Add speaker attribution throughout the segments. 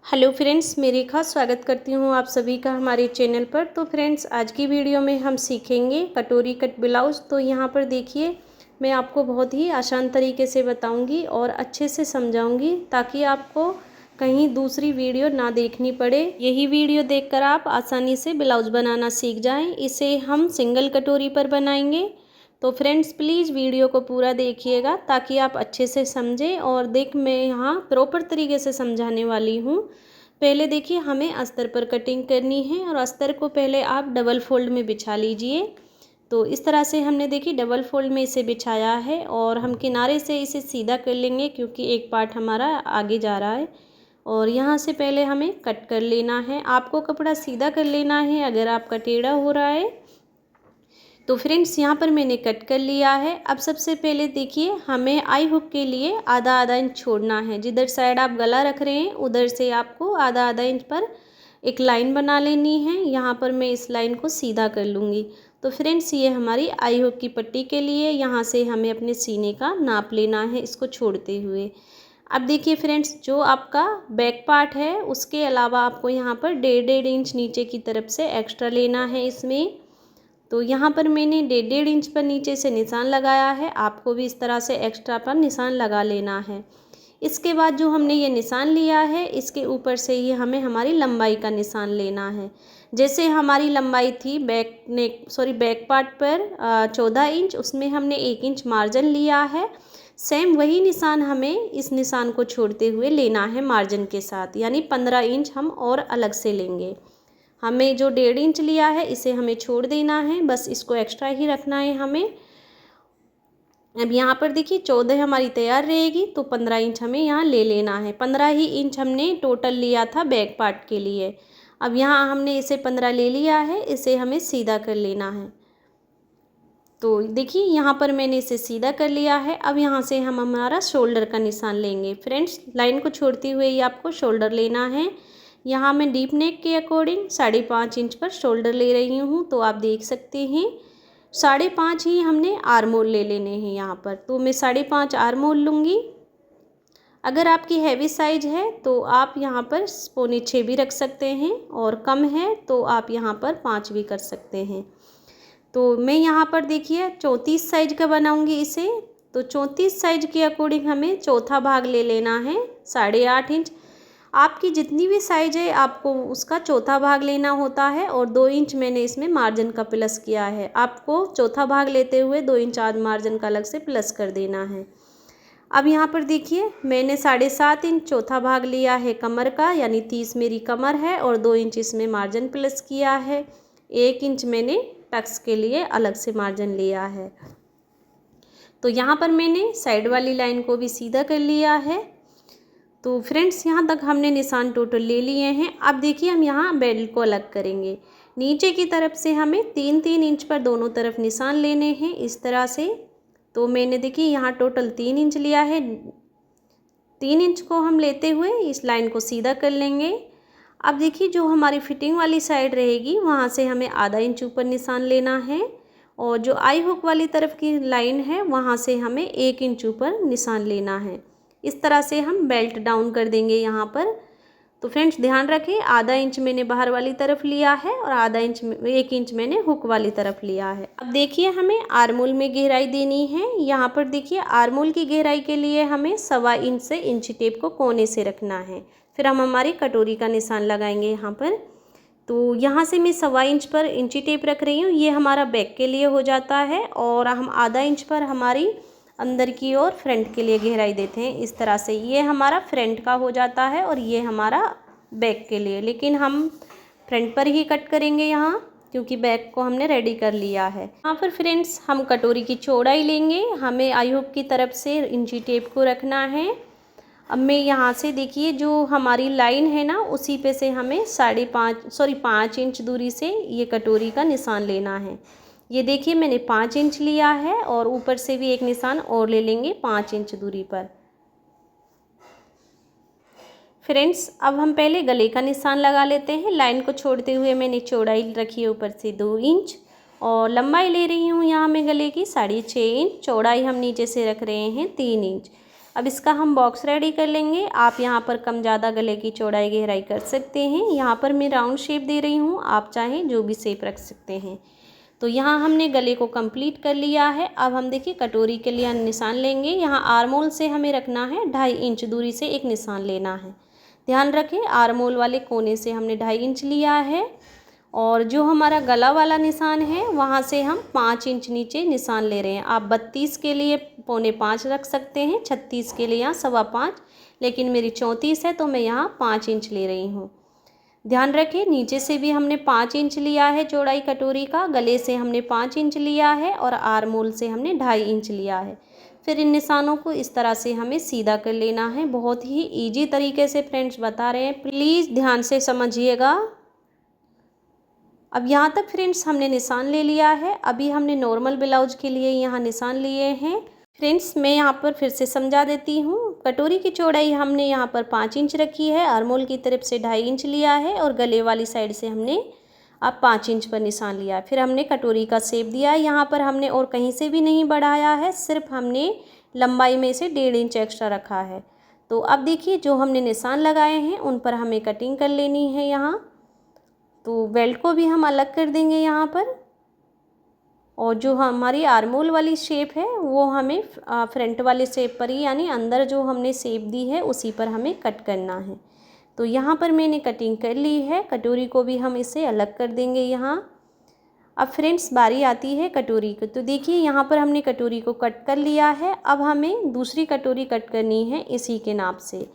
Speaker 1: Hello friends, मैं रेखा स्वागत करती हूँ आप सभी का हमारे चैनल पर। तो फ्रेंड्स, आज की वीडियो में हम सीखेंगे कटोरी कट ब्लाउज़। तो यहाँ पर देखिए, मैं आपको बहुत ही आसान तरीके से बताऊँगी और अच्छे से समझाऊँगी ताकि आपको कहीं दूसरी वीडियो ना देखनी पड़े। यही वीडियो देखकर आप आसानी से ब्लाउज़ बनाना सीख जाएँ। इसे हम सिंगल कटोरी पर बनाएंगे। तो फ्रेंड्स, प्लीज़ वीडियो को पूरा देखिएगा ताकि आप अच्छे से समझें। और मैं यहाँ प्रॉपर तरीके से समझाने वाली हूँ। पहले देखिए, हमें अस्तर पर कटिंग करनी है और अस्तर को पहले आप डबल फोल्ड में बिछा लीजिए। तो इस तरह से हमने देखिए डबल फोल्ड में इसे बिछाया है और हम किनारे से इसे सीधा कर लेंगे क्योंकि एक पार्ट हमारा आगे जा रहा है। और यहाँ से पहले हमें कट कर लेना है। आपको कपड़ा सीधा कर लेना है अगर आपका टेढ़ा हो रहा है। तो फ्रेंड्स, यहाँ पर मैंने कट कर लिया है। अब सबसे पहले देखिए, हमें आई हुक के लिए आधा आधा इंच छोड़ना है। जिधर साइड आप गला रख रहे हैं उधर से आपको आधा आधा इंच पर एक लाइन बना लेनी है। यहाँ पर मैं इस लाइन को सीधा कर लूँगी। तो फ्रेंड्स, ये हमारी आई हुक की पट्टी के लिए यहाँ से हमें अपने सीने का नाप लेना है, इसको छोड़ते हुए। अब देखिए फ्रेंड्स, जो आपका बैक पार्ट है उसके अलावा आपको यहाँ पर 1.5 इंच नीचे की तरफ से एक्स्ट्रा लेना है इसमें। तो यहाँ पर मैंने 1.5 इंच पर नीचे से निशान लगाया है। आपको भी इस तरह से एक्स्ट्रा पर निशान लगा लेना है। इसके बाद जो हमने ये निशान लिया है, इसके ऊपर से ही हमें हमारी लंबाई का निशान लेना है। जैसे हमारी लंबाई थी बैक पार्ट पर 14 इंच, उसमें हमने 1 इंच मार्जिन लिया है। सेम वही निशान हमें इस निशान को छोड़ते हुए लेना है मार्जिन के साथ, यानी 15 इंच हम और अलग से लेंगे। हमें जो 1.5 इंच लिया है इसे हमें छोड़ देना है, बस इसको एक्स्ट्रा ही रखना है हमें। अब यहाँ पर देखिए 14 हमारी तैयार रहेगी, तो 15 इंच हमें यहाँ ले लेना है। 15 ही इंच हमने टोटल लिया था बैक पार्ट के लिए। अब यहाँ हमने इसे 15 ले लिया है, इसे हमें सीधा कर लेना है। तो देखिए, यहाँ पर मैंने इसे सीधा कर लिया है। अब यहाँ से हम हमारा शोल्डर का निशान लेंगे। फ्रेंड्स, लाइन को छोड़ते हुए ही आपको शोल्डर लेना है। यहाँ मैं डीप नेक के अकॉर्डिंग 5.5 इंच पर शोल्डर ले रही हूँ। तो आप देख सकते हैं 5.5 ही हमने आर्म होल ले लेने हैं यहाँ पर। तो मैं 5.5 आर्म होल लूँगी। अगर आपकी हैवी साइज है तो आप यहाँ पर 5.25 भी रख सकते हैं, और कम है तो आप यहाँ पर 5 भी कर सकते हैं। तो मैं यहाँ पर देखिए 34 साइज का बनाऊँगी इसे। तो 34 साइज के अकॉर्डिंग हमें चौथा भाग ले लेना है 8.5 इंच। आपकी जितनी भी साइज़ है आपको उसका चौथा भाग लेना होता है, और 2 इंच मैंने इसमें मार्जिन का प्लस किया है। आपको चौथा भाग लेते हुए 2 इंच आध मार्जिन का अलग से प्लस कर देना है। अब यहाँ पर देखिए, मैंने 7.5 इंच चौथा भाग लिया है कमर का, यानी 30 मेरी कमर है, और 2 इंच इसमें मार्जिन प्लस किया है। 1 इंच मैंने टक्स के लिए अलग से मार्जिन लिया है। तो यहाँ पर मैंने साइड वाली लाइन को भी सीधा कर लिया है। तो फ्रेंड्स, यहाँ तक हमने निशान टोटल ले लिए हैं। अब देखिए, हम यहाँ बेल्ट को अलग करेंगे। नीचे की तरफ से हमें 3-3 इंच पर दोनों तरफ निशान लेने हैं, इस तरह से। तो मैंने देखिए यहाँ टोटल 3 इंच लिया है। 3 इंच को हम लेते हुए इस लाइन को सीधा कर लेंगे। अब देखिए, जो हमारी फिटिंग वाली साइड रहेगी वहाँ से हमें आधा इंच ऊपर निशान लेना है, और जो आई हुक वाली तरफ की लाइन है वहाँ से हमें 1 इंच ऊपर निशान लेना है। इस तरह से हम बेल्ट डाउन कर देंगे यहाँ पर। तो फ्रेंड्स, ध्यान रखें, आधा इंच मैंने बाहर वाली तरफ लिया है और 1 इंच मैंने हुक वाली तरफ लिया है। अब देखिए, हमें आर्मोल में गहराई देनी है। यहाँ पर देखिए, आर्मोल की गहराई के लिए हमें 1.25 इंच से इंची टेप को कोने से रखना है। फिर हम हमारी कटोरी का निशान लगाएंगे यहाँ पर। तो यहाँ से मैं 1.25 इंच पर इंची टेप रख रही हूँ। ये हमारा बैक के लिए हो जाता है, और हम आधा इंच पर हमारी अंदर की ओर फ्रंट के लिए गहराई देते हैं। इस तरह से ये हमारा फ्रंट का हो जाता है और ये हमारा बैक के लिए, लेकिन हम फ्रंट पर ही कट करेंगे यहाँ, क्योंकि बैक को हमने रेडी कर लिया है। यहाँ पर फ्रेंड्स, हम कटोरी की चौड़ाई लेंगे। हमें आई हुक की तरफ से इंची टेप को रखना है। अब मैं यहाँ से देखिए, जो हमारी लाइन है ना, उसी पे से हमें 5 इंच दूरी से ये कटोरी का निशान लेना है। ये देखिए, मैंने 5 इंच लिया है, और ऊपर से भी एक निशान और ले लेंगे 5 इंच दूरी पर। फ्रेंड्स, अब हम पहले गले का निशान लगा लेते हैं। लाइन को छोड़ते हुए मैंने चौड़ाई रखी है ऊपर से 2 इंच, और लंबाई ले रही हूँ यहाँ मैं गले की 6.5 इंच। चौड़ाई हम नीचे से रख रहे हैं 3 इंच। अब इसका हम बॉक्स रेडी कर लेंगे। आप यहाँ पर कम ज़्यादा गले की चौड़ाई गहराई कर सकते हैं। यहाँ पर मैं राउंड शेप दे रही हूँ, आप चाहें जो भी शेप रख सकते हैं। तो यहाँ हमने गले को कंप्लीट कर लिया है। अब हम देखिए कटोरी के लिए निशान लेंगे। यहाँ आर्मोल से हमें रखना है 2.5 इंच दूरी से एक निशान लेना है। ध्यान रखें आर्मोल वाले कोने से हमने 2.5 इंच लिया है और जो हमारा गला वाला निशान है वहाँ से हम 5 इंच नीचे निशान ले रहे हैं। आप 32 के लिए 4.25 रख सकते हैं, 36 के लिए यहाँ 5.25, लेकिन मेरी 34 है तो मैं यहाँ 5 इंच ले रही हूँ। ध्यान रखें नीचे से भी हमने 5 इंच लिया है चौड़ाई कटोरी का, गले से हमने 5 इंच लिया है और आर्मोल से हमने 2.5 इंच लिया है। फिर इन निशानों को इस तरह से हमें सीधा कर लेना है। बहुत ही इजी तरीके से फ्रेंड्स बता रहे हैं, प्लीज़ ध्यान से समझिएगा। अब यहाँ तक फ्रेंड्स हमने निशान ले लिया है। अभी हमने नॉर्मल ब्लाउज के लिए यहाँ निशान लिए हैं। फ्रेंड्स मैं यहाँ पर फिर से समझा देती हूँ। कटोरी की चौड़ाई हमने यहाँ पर 5 इंच रखी है, आर्मोल की तरफ से 2.5 इंच लिया है और गले वाली साइड से हमने अब 5 इंच पर निशान लिया। फिर हमने कटोरी का शेप दिया है। यहाँ पर हमने और कहीं से भी नहीं बढ़ाया है, सिर्फ हमने लंबाई में से 1.5 इंच एक्स्ट्रा रखा है। तो अब देखिए जो हमने निशान लगाए हैं उन पर हमें कटिंग कर लेनी है। यहाँ तो बेल्ट को भी हम अलग कर देंगे यहाँ पर, और जो हमारी आर्मोल वाली शेप है वो हमें फ्रंट वाले शेप पर ही, यानी अंदर जो हमने शेप दी है उसी पर हमें कट करना है। तो यहाँ पर मैंने कटिंग कर ली है। कटोरी को भी हम इसे अलग कर देंगे यहाँ। अब फ्रेंड्स बारी आती है कटोरी को। तो देखिए यहाँ पर हमने कटोरी को कट कर लिया है। अब हमें दूसरी कटोरी कट करनी है इसी के नाप से।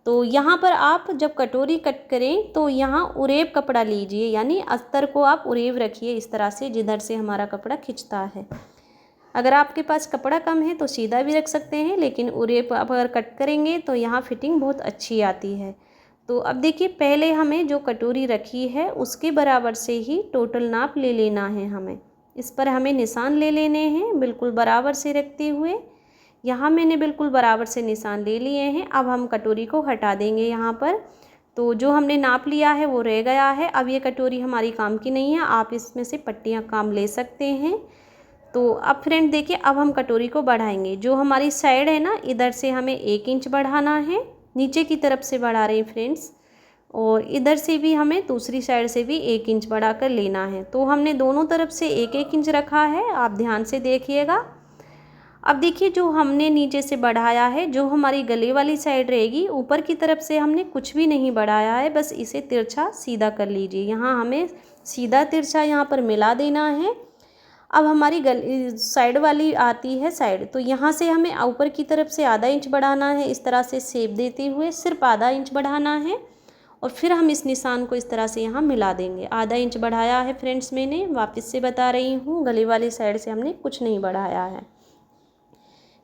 Speaker 1: तो यहाँ पर आप जब कटोरी कट करें तो यहाँ उरेब कपड़ा लीजिए, यानी अस्तर को आप उरेब रखिए इस तरह से जिधर से हमारा कपड़ा खिंचता है। अगर आपके पास कपड़ा कम है तो सीधा भी रख सकते हैं, लेकिन उरेब आप अगर कट करेंगे तो यहाँ फिटिंग बहुत अच्छी आती है। तो अब देखिए पहले हमें जो कटोरी रखी है उसके बराबर से ही टोटल नाप ले लेना है। हमें इस पर हमें निशान ले लेने हैं बिल्कुल बराबर से रखते हुए। यहाँ मैंने बिल्कुल बराबर से निशान ले लिए हैं। अब हम कटोरी को हटा देंगे यहाँ पर। तो जो हमने नाप लिया है वो रह गया है। अब ये कटोरी हमारी काम की नहीं है, आप इसमें से पट्टियाँ काम ले सकते हैं। तो अब फ्रेंड देखिए अब हम कटोरी को बढ़ाएंगे। जो हमारी साइड है ना, इधर से हमें 1 इंच बढ़ाना है, नीचे की तरफ से बढ़ा रहे हैं फ्रेंड्स, और इधर से भी हमें दूसरी साइड से भी 1 इंच बढ़ा कर लेना है। तो हमने दोनों तरफ से 1-1 इंच रखा है, आप ध्यान से देखिएगा। अब देखिए जो हमने नीचे से बढ़ाया है, जो हमारी गले वाली साइड रहेगी, ऊपर की तरफ से हमने कुछ भी नहीं बढ़ाया है, बस इसे तिरछा सीधा कर लीजिए। यहाँ हमें सीधा तिरछा यहाँ पर मिला देना है। अब हमारी गले साइड वाली आती है साइड, तो यहाँ से हमें ऊपर की तरफ से आधा इंच बढ़ाना है, इस तरह से शेप देते हुए सिर्फ आधा इंच बढ़ाना है। और फिर हम इस निशान को इस तरह से यहाँ मिला देंगे। आधा इंच बढ़ाया है फ्रेंड्स, मैंने वापस से बता रही हूँ, गले वाली साइड से हमने कुछ नहीं बढ़ाया है।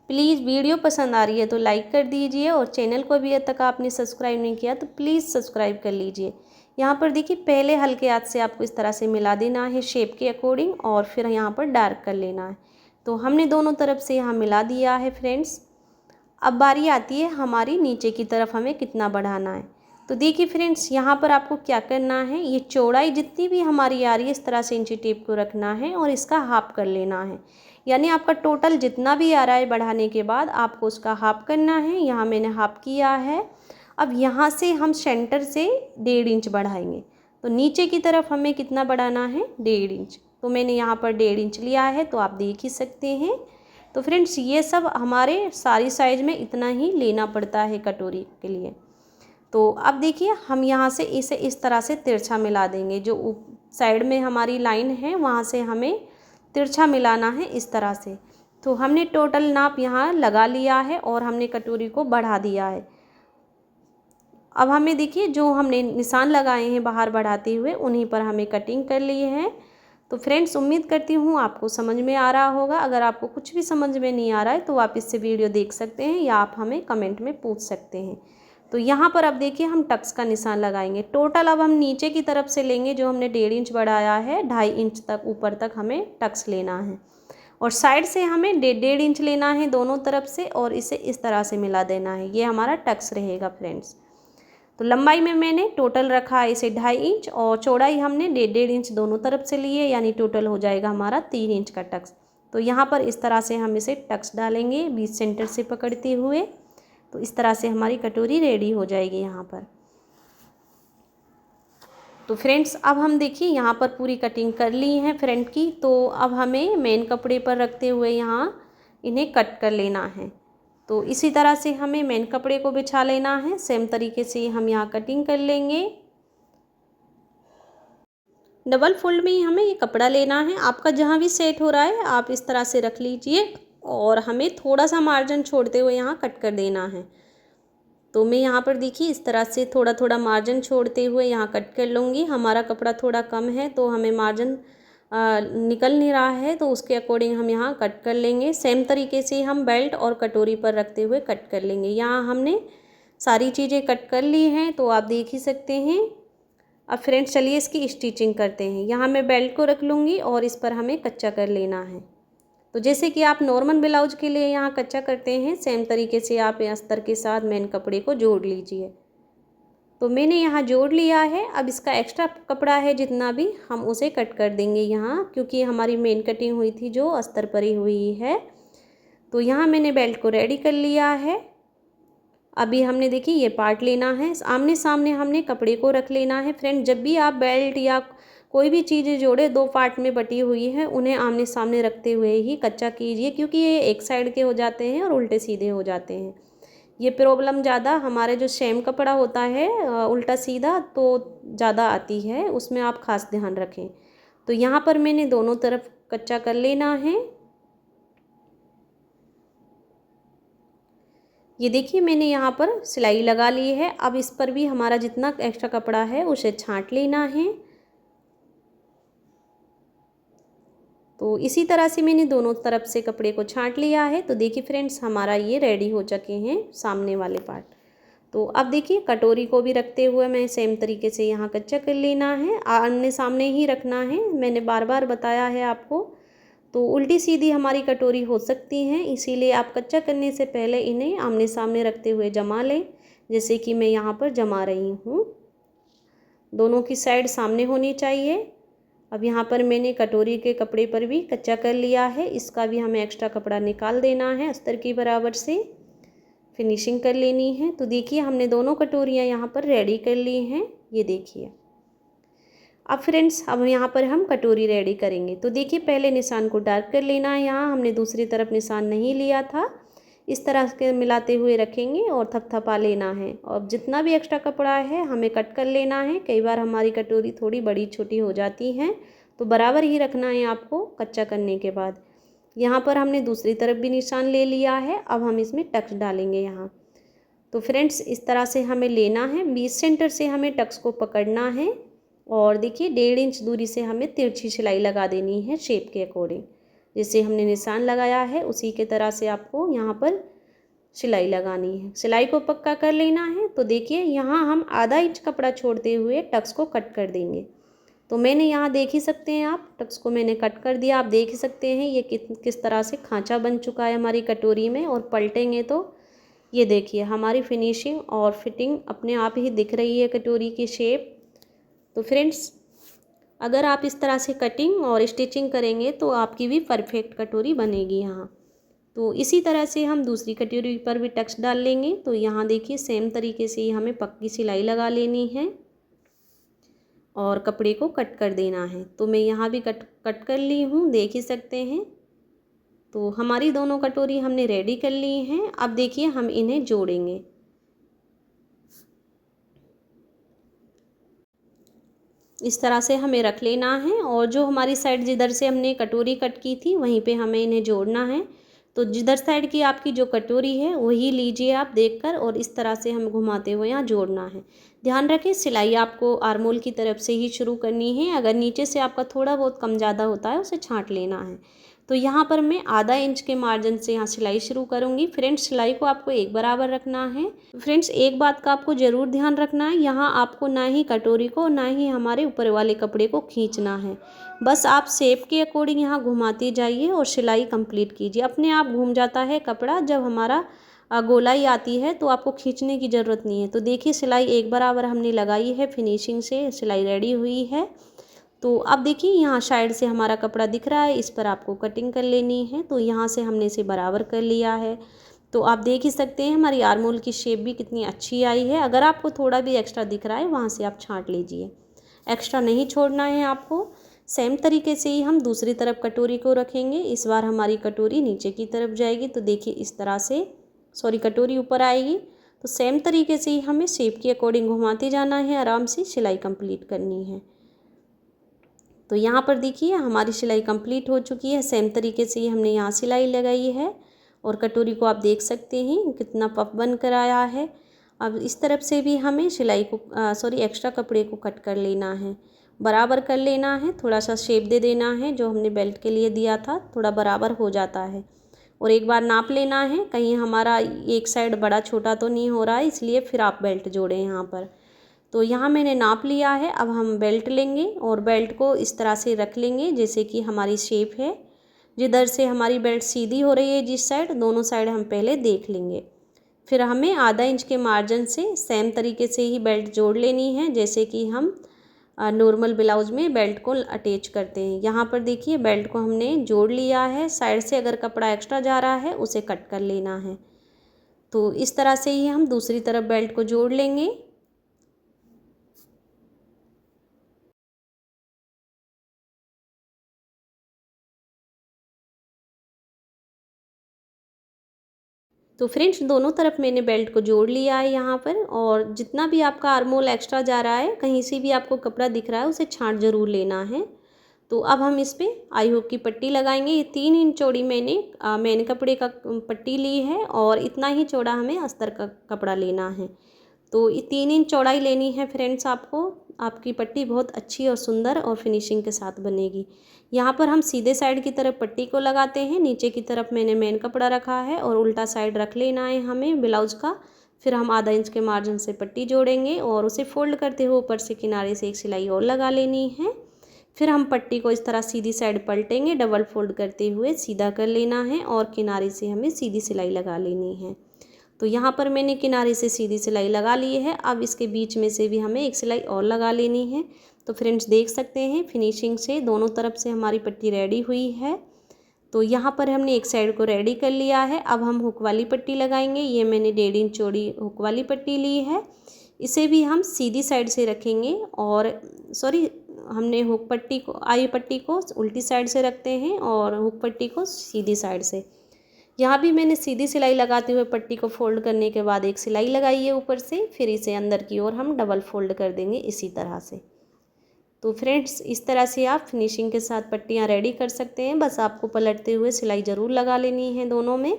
Speaker 1: प्लीज़ वीडियो पसंद आ रही है तो लाइक कर दीजिए, और चैनल को अभी तक आपने सब्सक्राइब नहीं किया तो प्लीज़ सब्सक्राइब कर लीजिए। यहाँ पर देखिए पहले हल्के हाथ से आपको इस तरह से मिला देना है शेप के अकॉर्डिंग, और फिर यहाँ पर डार्क कर लेना है। तो हमने दोनों तरफ से यहाँ मिला दिया है फ्रेंड्स। अब बारी आती है हमारी नीचे की तरफ हमें कितना बढ़ाना है। तो देखिए फ्रेंड्स यहाँ पर आपको क्या करना है, ये चौड़ाई जितनी भी हमारी आ रही है इस तरह से इंची टेप को रखना है और इसका हाफ कर लेना है। यानी आपका टोटल जितना भी आ रहा है बढ़ाने के बाद आपको उसका हाफ करना है। यहाँ मैंने हाफ किया है। अब यहाँ से हम सेंटर से 1.5 इंच बढ़ाएंगे। तो नीचे की तरफ हमें कितना बढ़ाना है, 1.5 इंच। तो मैंने यहाँ पर 1.5 इंच लिया है, तो आप देख ही सकते हैं। तो फ्रेंड्स ये सब हमारे सारी साइज में इतना ही लेना पड़ता है कटोरी के लिए। तो अब देखिए हम यहाँ से इसे इस तरह से तिरछा मिला देंगे। जो साइड में हमारी लाइन है वहाँ से हमें तिरछा मिलाना है इस तरह से। तो हमने टोटल नाप यहाँ लगा लिया है और हमने कटोरी को बढ़ा दिया है। अब हमें देखिए जो हमने निशान लगाए हैं बाहर बढ़ाते हुए, उन्हीं पर हमें कटिंग कर लिए हैं। तो फ्रेंड्स उम्मीद करती हूँ आपको समझ में आ रहा होगा। अगर आपको कुछ भी समझ में नहीं आ रहा है तो आप इससे वीडियो देख सकते हैं या आप हमें कमेंट में पूछ सकते हैं। तो यहाँ पर अब देखिए हम टक्स का निशान लगाएंगे। टोटल अब हम नीचे की तरफ से लेंगे, जो हमने 1.5 इंच बढ़ाया है, 2.5 इंच तक ऊपर तक हमें टक्स लेना है, और साइड से हमें 1.5 इंच लेना है दोनों तरफ से, और इसे इस तरह से मिला देना है। ये हमारा टक्स रहेगा फ्रेंड्स। तो लंबाई में मैंने टोटल रखा है इसे 2.5 इंच, और चौड़ाई हमने 1.5 इंच दोनों तरफ से लिए, यानी टोटल हो जाएगा हमारा 3 इंच का टक्स। तो यहाँ पर इस तरह से हम इसे टक्स डालेंगे बीच सेंटर से पकड़ते हुए। तो इस तरह से हमारी कटोरी रेडी हो जाएगी यहाँ पर। तो फ्रेंड्स अब हम देखिए यहाँ पर पूरी कटिंग कर ली है फ्रंट की। तो अब हमें मेन कपड़े पर रखते हुए यहाँ इन्हें कट कर लेना है। तो इसी तरह से हमें मेन कपड़े को बिछा लेना है, सेम तरीके से हम यहाँ कटिंग कर लेंगे। डबल फोल्ड में ही हमें ये कपड़ा लेना है। आपका जहाँ भी सेट हो रहा है आप इस तरह से रख लीजिए और हमें थोड़ा सा मार्जिन छोड़ते हुए यहाँ कट कर देना है। तो मैं यहाँ पर देखिए इस तरह से थोड़ा थोड़ा मार्जिन छोड़ते हुए यहाँ कट कर लूँगी। हमारा कपड़ा थोड़ा कम है तो हमें मार्जिन निकल नहीं रहा है, तो उसके अकॉर्डिंग हम यहाँ कट कर लेंगे। सेम तरीके से हम बेल्ट और कटोरी पर रखते हुए कट कर लेंगे। यहाँ हमने सारी चीज़ें कट कर ली हैं, तो आप देख ही सकते हैं। अब फ्रेंड्स चलिए इसकी स्टिचिंग करते हैं। यहाँ मैं बेल्ट को रख लूँगी और इस पर हमें कच्चा कर लेना है। तो जैसे कि आप नॉर्मल ब्लाउज के लिए यहाँ कच्चा करते हैं, सेम तरीके से आप अस्तर के साथ मेन कपड़े को जोड़ लीजिए। तो मैंने यहाँ जोड़ लिया है। अब इसका एक्स्ट्रा कपड़ा है जितना भी हम उसे कट कर देंगे यहाँ, क्योंकि हमारी मेन कटिंग हुई थी जो अस्तर परी हुई है। तो यहाँ मैंने बेल्ट को रेडी कर लिया है। अभी हमने देखिए ये पार्ट लेना है, आमने सामने हमने कपड़े को रख लेना है। फ्रेंड जब भी आप बेल्ट या कोई भी चीज़ें जोड़े दो पार्ट में बटी हुई है, उन्हें आमने सामने रखते हुए ही कच्चा कीजिए, क्योंकि ये एक साइड के हो जाते हैं और उल्टे सीधे हो जाते हैं। ये प्रॉब्लम ज़्यादा हमारे जो सेम कपड़ा होता है उल्टा सीधा तो ज़्यादा आती है, उसमें आप खास ध्यान रखें। तो यहाँ पर मैंने दोनों तरफ कच्चा कर लेना है। ये देखिए मैंने यहाँ पर सिलाई लगा ली है। अब इस पर भी हमारा जितना एक्स्ट्रा कपड़ा है उसे छांट लेना है। तो इसी तरह से मैंने दोनों तरफ से कपड़े को छांट लिया है। तो देखिए फ्रेंड्स हमारा ये रेडी हो चुके हैं सामने वाले पार्ट। तो अब देखिए कटोरी को भी रखते हुए मैं सेम तरीके से यहाँ कच्चा कर लेना है। आमने सामने ही रखना है, मैंने बार बार बताया है आपको। तो उल्टी सीधी हमारी कटोरी हो सकती है, इसीलिए आप कच्चा करने से पहले इन्हें आमने सामने रखते हुए जमा लें, जैसे कि मैं यहाँ पर जमा रही हूँ। दोनों की साइड सामने होनी चाहिए। अब यहाँ पर मैंने कटोरी के कपड़े पर भी कच्चा कर लिया है। इसका भी हमें एक्स्ट्रा कपड़ा निकाल देना है, अस्तर की बराबर से फिनिशिंग कर लेनी है। तो देखिए हमने दोनों कटोरियाँ यहाँ पर रेडी कर ली हैं, ये देखिए। अब फ्रेंड्स अब यहाँ पर हम कटोरी रेडी करेंगे। तो देखिए पहले निशान को डार्क कर लेना है। यहाँ हमने दूसरी तरफ निशान नहीं लिया था, इस तरह के मिलाते हुए रखेंगे और थपथपा लेना है। और जितना भी एक्स्ट्रा कपड़ा है हमें कट कर लेना है। कई बार हमारी कटोरी थोड़ी बड़ी छोटी हो जाती है, तो बराबर ही रखना है आपको कच्चा करने के बाद। यहाँ पर हमने दूसरी तरफ भी निशान ले लिया है। अब हम इसमें टक्स डालेंगे यहाँ। तो फ्रेंड्स इस तरह से हमें लेना है, 20 सेंटर से हमें टक्स को पकड़ना है और देखिए 1.5 इंच दूरी से हमें तिरछी सिलाई लगा देनी है शेप के अकॉर्डिंग। जैसे हमने निशान लगाया है उसी के तरह से आपको यहाँ पर सिलाई लगानी है। सिलाई को पक्का कर लेना है। तो देखिए यहाँ हम आधा इंच कपड़ा छोड़ते हुए टक्स को कट कर देंगे। तो मैंने यहाँ देख ही सकते हैं आप, टक्स को मैंने कट कर दिया। आप देख ही सकते हैं ये किस तरह से खांचा बन चुका है हमारी कटोरी में। और पलटेंगे तो ये देखिए हमारी फिनिशिंग और फिटिंग अपने आप ही दिख रही है कटोरी की शेप। तो फ्रेंड्स अगर आप इस तरह से कटिंग और स्टिचिंग करेंगे तो आपकी भी परफेक्ट कटोरी बनेगी यहाँ। तो इसी तरह से हम दूसरी कटोरी पर भी टक्स डाल लेंगे। तो यहाँ देखिए सेम तरीके से ही हमें पक्की सिलाई लगा लेनी है और कपड़े को कट कर देना है। तो मैं यहाँ भी कट कर ली हूँ, देख ही सकते हैं। तो हमारी दोनों कटोरी हमने रेडी कर ली हैं। अब देखिए हम इन्हें जोड़ेंगे। इस तरह से हमें रख लेना है और जो हमारी साइड जिधर से हमने कटोरी कट की थी वहीं पे हमें इन्हें जोड़ना है। तो जिधर साइड की आपकी जो कटोरी है वही लीजिए आप देखकर और इस तरह से हम घुमाते हुए यहाँ जोड़ना है। ध्यान रखें सिलाई आपको आर्मोल की तरफ से ही शुरू करनी है। अगर नीचे से आपका थोड़ा बहुत कम ज़्यादा होता है उसे छांट लेना है। तो यहाँ पर मैं आधा इंच के मार्जिन से यहाँ सिलाई शुरू करूँगी। फ्रेंड्स सिलाई को आपको एक बराबर रखना है। फ्रेंड्स एक बात का आपको ज़रूर ध्यान रखना है, यहाँ आपको ना ही कटोरी को ना ही हमारे ऊपर वाले कपड़े को खींचना है। बस आप शेप के अकॉर्डिंग यहाँ घुमाते जाइए और सिलाई कंप्लीट कीजिए। अपने आप घूम जाता है कपड़ा, जब हमारा गोलाई आती है तो आपको खींचने की ज़रूरत नहीं है। तो देखिए सिलाई एक बराबर हमने लगाई है, फिनिशिंग से सिलाई रेडी हुई है। तो अब देखिए यहाँ साइड से हमारा कपड़ा दिख रहा है, इस पर आपको कटिंग कर लेनी है। तो यहाँ से हमने इसे बराबर कर लिया है। तो आप देख ही सकते हैं हमारी आर्महोल की शेप भी कितनी अच्छी आई है। अगर आपको थोड़ा भी एक्स्ट्रा दिख रहा है वहाँ से आप छांट लीजिए, एक्स्ट्रा नहीं छोड़ना है आपको। सेम तरीके से ही हम दूसरी तरफ कटोरी को रखेंगे। इस बार हमारी कटोरी नीचे की तरफ जाएगी, तो देखिए इस तरह से, सॉरी कटोरी ऊपर आएगी। तो सेम तरीके से ही हमें शेप के अकॉर्डिंग घुमाते जाना है, आराम से सिलाई कंप्लीट करनी है। तो यहाँ पर देखिए हमारी सिलाई कंप्लीट हो चुकी है। सेम तरीके से ही हमने यहाँ सिलाई लगाई है और कटोरी को आप देख सकते हैं कितना पफ बन कर आया है। अब इस तरफ से भी हमें सिलाई को एक्स्ट्रा कपड़े को कट कर लेना है, बराबर कर लेना है, थोड़ा सा शेप दे देना है। जो हमने बेल्ट के लिए दिया था थोड़ा बराबर हो जाता है। और एक बार नाप लेना है, कहीं हमारा एक साइड बड़ा छोटा तो नहीं हो रहा है, इसलिए फिर आप बेल्ट जोड़ें यहाँ पर। तो यहाँ मैंने नाप लिया है। अब हम बेल्ट लेंगे और बेल्ट को इस तरह से रख लेंगे जैसे कि हमारी शेप है। जिधर से हमारी बेल्ट सीधी हो रही है जिस साइड, दोनों साइड हम पहले देख लेंगे। फिर हमें आधा इंच के मार्जिन से सेम तरीके से ही बेल्ट जोड़ लेनी है, जैसे कि हम नॉर्मल ब्लाउज में बेल्ट को अटैच करते हैं। यहाँ पर देखिए बेल्ट को हमने जोड़ लिया है। साइड से अगर कपड़ा एक्स्ट्रा जा रहा है उसे कट कर लेना है। तो इस तरह से ही हम दूसरी तरफ बेल्ट को जोड़ लेंगे। तो फ्रेंड्स दोनों तरफ मैंने बेल्ट को जोड़ लिया है यहाँ पर। और जितना भी आपका आर्महोल एक्स्ट्रा जा रहा है, कहीं से भी आपको कपड़ा दिख रहा है, उसे छांट ज़रूर लेना है। तो अब हम इस पर आई हुक की पट्टी लगाएंगे। ये 3 इंच चौड़ी मैंने मैन कपड़े का पट्टी ली है और इतना ही चौड़ा हमें अस्तर का कपड़ा लेना है। तो ये 3 इंच चौड़ाई लेनी है फ्रेंड्स आपको। आपकी पट्टी बहुत अच्छी और सुंदर और फिनिशिंग के साथ बनेगी। यहाँ पर हम सीधे साइड की तरफ पट्टी को लगाते हैं। नीचे की तरफ मैंने मेन कपड़ा रखा है और उल्टा साइड रख लेना है हमें ब्लाउज का। फिर हम आधा इंच के मार्जिन से पट्टी जोड़ेंगे और उसे फोल्ड करते हुए ऊपर से किनारे से एक सिलाई और लगा लेनी है। फिर हम पट्टी को इस तरह सीधी साइड पलटेंगे, डबल फोल्ड करते हुए सीधा कर लेना है और किनारे से हमें सीधी सिलाई लगा लेनी है। तो यहाँ पर मैंने किनारे से सीधी सिलाई लगा ली है। अब इसके बीच में से भी हमें एक सिलाई और लगा लेनी है। तो फ्रेंड्स देख सकते हैं फिनिशिंग से दोनों तरफ से हमारी पट्टी रेडी हुई है। तो यहाँ पर हमने एक साइड को रेडी कर लिया है। अब हम हुक वाली पट्टी लगाएंगे। ये मैंने 1.5 इंच चौड़ी हुक वाली पट्टी ली है। इसे भी हम सीधी साइड से रखेंगे और हमने हुक पट्टी को आई पट्टी को उल्टी साइड से रखते हैं और हुक पट्टी को सीधी साइड से। यहाँ भी मैंने सीधी सिलाई लगाते हुए पट्टी को फोल्ड करने के बाद एक सिलाई लगाई है ऊपर से। फिर इसे अंदर की ओर हम डबल फोल्ड कर देंगे इसी तरह से। तो फ्रेंड्स इस तरह से आप फिनिशिंग के साथ पट्टियाँ रेडी कर सकते हैं। बस आपको पलटते हुए सिलाई ज़रूर लगा लेनी है दोनों में।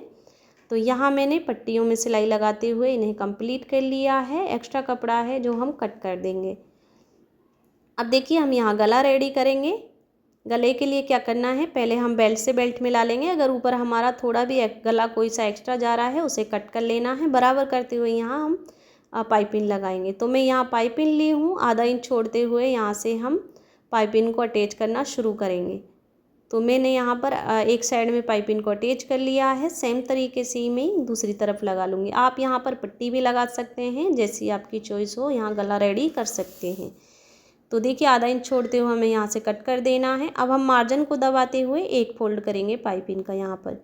Speaker 1: तो यहाँ मैंने पट्टियों में सिलाई लगाते हुए इन्हें कंप्लीट कर लिया है। एक्स्ट्रा कपड़ा है जो हम कट कर देंगे। अब देखिए हम यहाँ गला रेडी करेंगे। गले के लिए क्या करना है, पहले हम बेल्ट से बेल्ट मिला लेंगे। अगर ऊपर हमारा थोड़ा भी गला कोई सा एक्स्ट्रा जा रहा है उसे कट कर लेना है। बराबर करते हुए यहाँ हम पाइपिंग लगाएंगे। तो मैं यहाँ पाइपिंग ली हूँ, आधा इंच छोड़ते हुए यहाँ से हम पाइपिंग को अटैच करना शुरू करेंगे। तो मैंने यहाँ पर एक साइड में पाइपिंग को अटैच कर लिया है। सेम तरीके से ही मैं दूसरी तरफ लगा लूँगी। आप यहाँ पर पट्टी भी लगा सकते हैं, जैसी आपकी चॉइस हो। यहाँ गला रेडी कर सकते हैं। तो देखिए आधा इंच छोड़ते हुए हमें यहाँ से कट कर देना है। अब हम मार्जिन को दबाते हुए एक फोल्ड करेंगे पाइपिंग का यहाँ पर।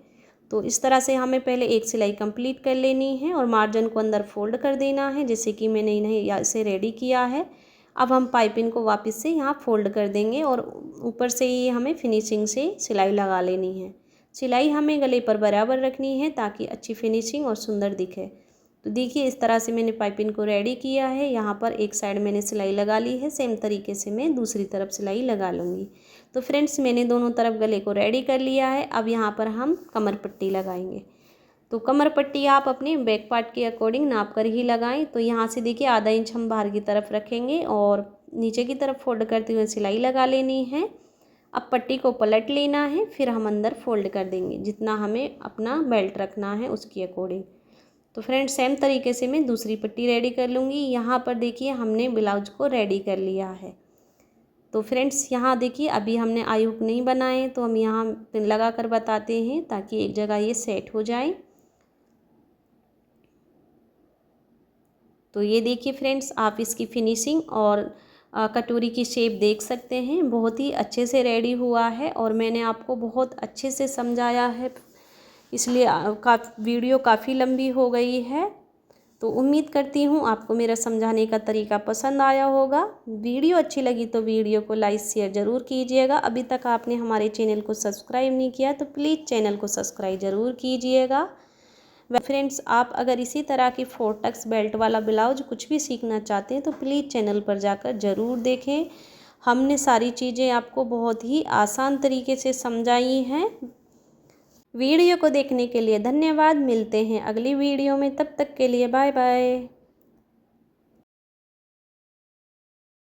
Speaker 1: तो इस तरह से हमें पहले एक सिलाई कंप्लीट कर लेनी है और मार्जिन को अंदर फोल्ड कर देना है, जैसे कि मैंने इन्हें इसे रेडी किया है। अब हम पाइपिंग को वापस से यहाँ फोल्ड कर देंगे और ऊपर से ही हमें फिनिशिंग से सिलाई लगा लेनी है। सिलाई हमें गले पर बराबर रखनी है ताकि अच्छी फिनिशिंग और सुंदर दिखे। तो देखिए इस तरह से मैंने पाइपिंग को रेडी किया है। यहाँ पर एक साइड मैंने सिलाई लगा ली है। सेम तरीके से मैं दूसरी तरफ सिलाई लगा लूँगी। तो फ्रेंड्स मैंने दोनों तरफ गले को रेडी कर लिया है। अब यहाँ पर हम कमर पट्टी लगाएंगे। तो कमर पट्टी आप अपने बैक पार्ट के अकॉर्डिंग नाप कर ही लगाएं। तो यहाँ से देखिए आधा इंच हम बाहर की तरफ रखेंगे और नीचे की तरफ फोल्ड करते हुए सिलाई लगा लेनी है। अब पट्टी को पलट लेना है, फिर हम अंदर फोल्ड कर देंगे जितना हमें अपना बेल्ट रखना है उसके अकॉर्डिंग। तो फ्रेंड्स सेम तरीके से मैं दूसरी पट्टी रेडी कर लूँगी। यहाँ पर देखिए हमने ब्लाउज को रेडी कर लिया है। तो फ्रेंड्स यहाँ देखिए अभी हमने आई हुक नहीं बनाए, तो हम यहाँ पिन लगा कर बताते हैं ताकि एक जगह ये सेट हो जाए। तो ये देखिए फ्रेंड्स आप इसकी फिनिशिंग और कटोरी की शेप देख सकते हैं। बहुत ही अच्छे से रेडी हुआ है और मैंने आपको बहुत अच्छे से समझाया है इसलिए वीडियो काफ़ी लंबी हो गई है। तो उम्मीद करती हूँ आपको मेरा समझाने का तरीका पसंद आया होगा। वीडियो अच्छी लगी तो वीडियो को लाइक शेयर ज़रूर कीजिएगा। अभी तक आपने हमारे चैनल को सब्सक्राइब नहीं किया तो प्लीज़ चैनल को सब्सक्राइब ज़रूर कीजिएगा। फ्रेंड्स, आप अगर इसी तरह की 4 टक्स बेल्ट वाला ब्लाउज कुछ भी सीखना चाहते हैं तो प्लीज़ चैनल पर जाकर ज़रूर देखें। हमने सारी चीज़ें आपको बहुत ही आसान तरीके से समझाई हैं। वीडियो को देखने के लिए धन्यवाद। मिलते हैं अगली वीडियो में, तब तक के लिए बाय बाय।